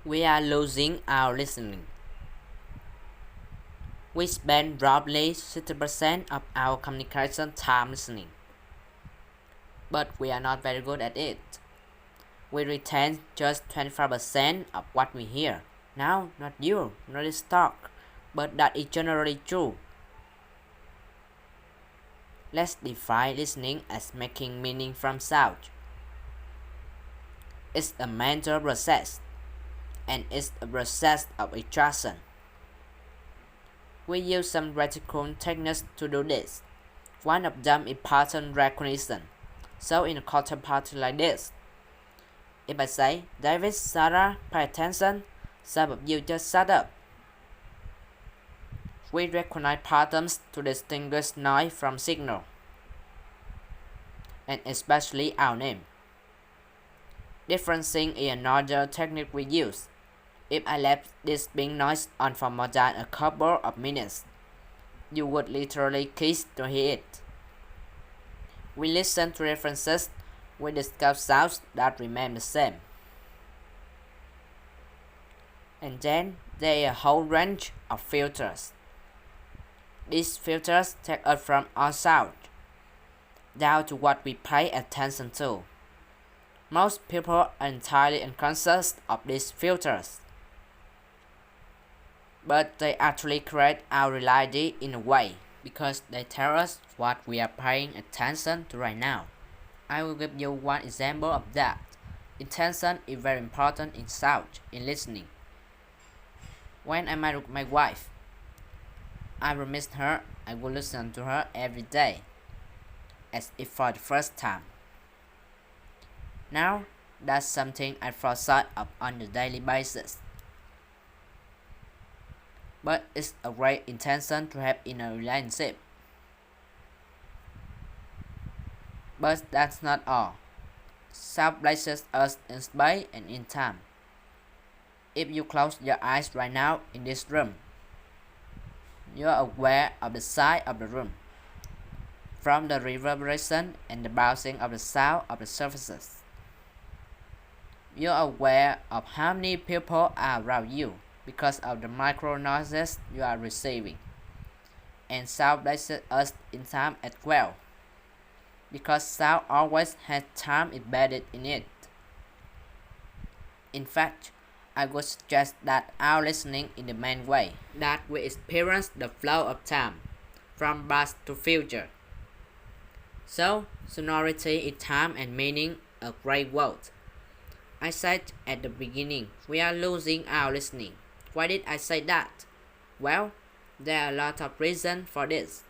We are losing our listening. We spend roughly 60% of our communication time listening. But we are not very good at it. We retain just 25% of what we hear. Now, not you, not this talk, but that is generally true. Let's define listening as making meaning from sound. It's a mental process, and it's a process of extraction. We use some radical techniques to do this. One of them is pattern recognition. So in a cocktail party like this, if I say, David, Sarah, pay attention, some of you just shut up. We recognize patterns to distinguish noise from signal, and especially our name. Differencing is another technique we use. If I left this being noise on for more than a couple of minutes, you would literally kiss to hear it. We listen to references, we discover sounds that remain the same. And then there is a whole range of filters. These filters take us from all sound down to what we pay attention to. Most people are entirely unconscious of these filters, but they actually create our reality in a way, because they tell us what we are paying attention to right now. I will give you one example of that. Intention is very important in sound, in listening. When I married my wife, I promised her I would listen to her every day, as if for the first time. Now, that's something I fall short of on a daily basis. But it's a great intention to have in a relationship. But that's not all. Sound places us in space and in time. If you close your eyes right now in this room, you are aware of the size of the room, from the reverberation and the bouncing of the sound of the surfaces. You are aware of how many people are around you because of the micro noises you are receiving. And sound places us in time as well, because sound always has time embedded in it. In fact, I would suggest that our listening in the main way that we experience the flow of time, from past to future. So, sonority is time and meaning a great word. I said at the beginning, we are losing our listening. Why did I say that? Well, there are a lot of reasons for this.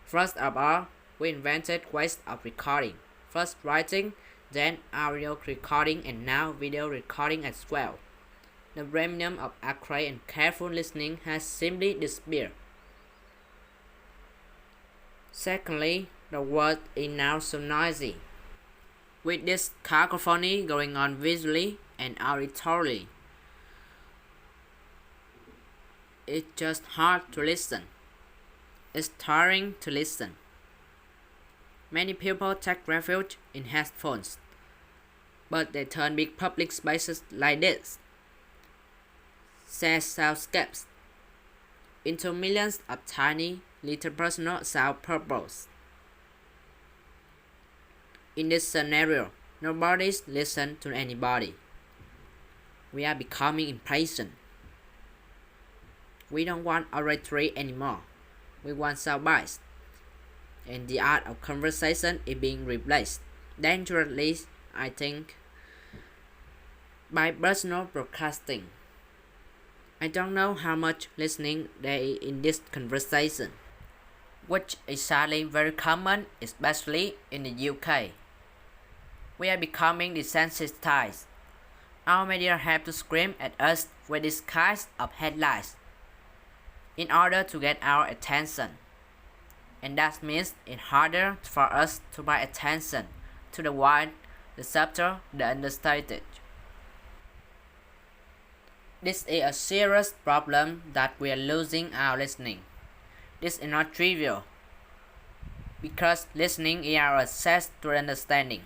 First of all, we invented ways of recording. First writing, then audio recording, and now video recording as well. The premium of accurate and careful listening has simply disappeared. Secondly, the world is now so noisy. With this cacophony going on visually and auditorily, it's just hard to listen. It's tiring to listen. Many people take refuge in headphones, but they turn big public spaces like this, sad soundscapes, into millions of tiny little personal sound bubbles. In this scenario, nobody's listen to anybody. We are becoming impatient. We don't want oratory anymore. We want sound bites. And the art of conversation is being replaced, dangerously, I think, by personal broadcasting. I don't know how much listening there is in this conversation, which is sadly very common, especially in the UK. We are becoming desensitized. Our media have to scream at us with these kinds of headlines in order to get our attention. And that means it's harder for us to pay attention to the wide, the subtle, the understated. This is a serious problem that we are losing our listening. This is not trivial, because listening is our access to understanding.